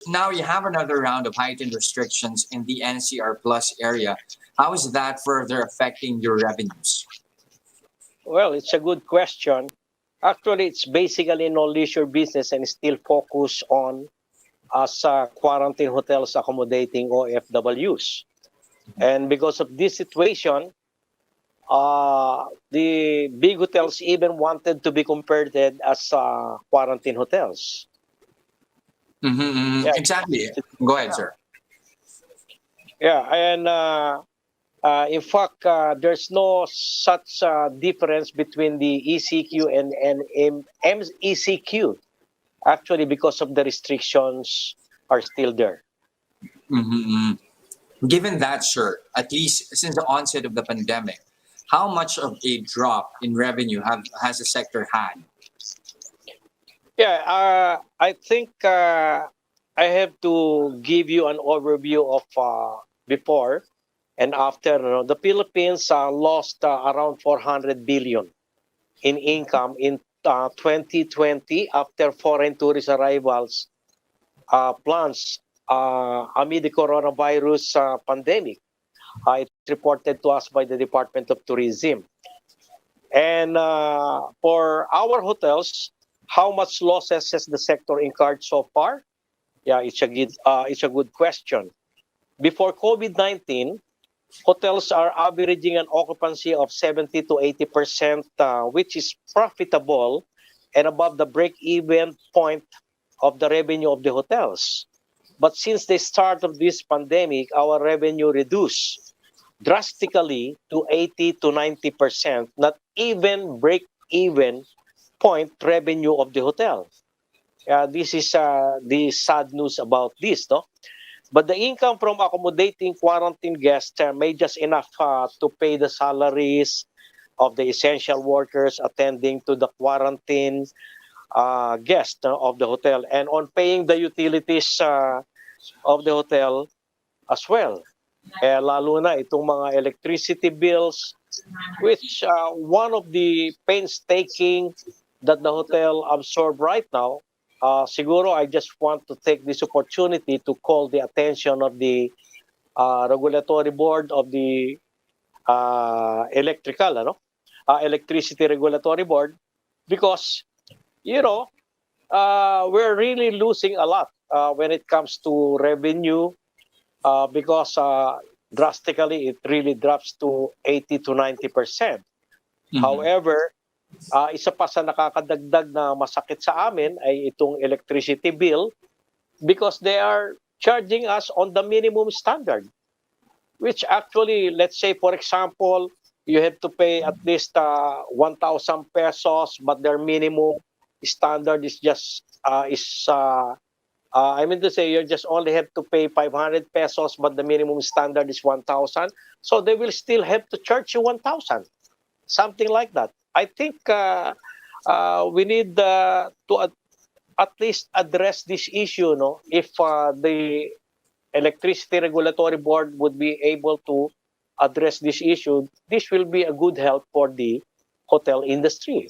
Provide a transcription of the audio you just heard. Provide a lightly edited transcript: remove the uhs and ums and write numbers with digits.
Now you have another round of heightened restrictions in the NCR Plus area. How is that further affecting your revenues? Well, it's a good question. Actually, it's basically no leisure business and still focus on as quarantine hotels accommodating OFWs. And because of this situation, the big hotels even wanted to be converted as quarantine hotels. Yeah, Exactly. Go ahead, sir. yeah, and in fact, there's no such difference between the ECQ and MECQ. Actually, because of the restrictions are still there. Mm-hmm. Given that, sir, at least since the onset of the pandemic, how much of a drop in revenue has the sector had? Yeah, I think I have to give you an overview of before and after. The Philippines lost around 400 billion in income in 2020 after foreign tourist arrivals plans amid the coronavirus pandemic. It's reported to us by the Department of Tourism. And for our hotels, how much losses has the sector incurred so far? Yeah, it's a good question. Before COVID-19, hotels are averaging an occupancy of 70 to 80%, which is profitable and above the break-even point of the revenue of the hotels. But since the start of this pandemic, our revenue reduced drastically to 80 to 90%, not even break-even point revenue of the hotel. This is the sad news about this, no? But the income from accommodating quarantine guests may just enough to pay the salaries of the essential workers attending to the quarantine guests of the hotel and on paying the utilities of the hotel as well. Lalo na itong mga electricity bills, which one of the painstaking that the hotel absorb right now. Siguro I just want to take this opportunity to call the attention of the regulatory board of the electricity regulatory board, because you know we're really losing a lot when it comes to revenue because drastically it really drops to 80 to 90%. However, isa pa sa nakakadagdag na masakit sa amin ay itong electricity bill because they are charging us on the minimum standard, which actually, let's say, for example, you have to pay at least 1,000 pesos, but their minimum standard is just I mean to say you just only have to pay 500 pesos, but the minimum standard is 1,000. So they will still have to charge you 1,000, something like that. I think we need to at least address this issue. No, if the electricity regulatory board would be able to address this issue, this will be a good help for the hotel industry.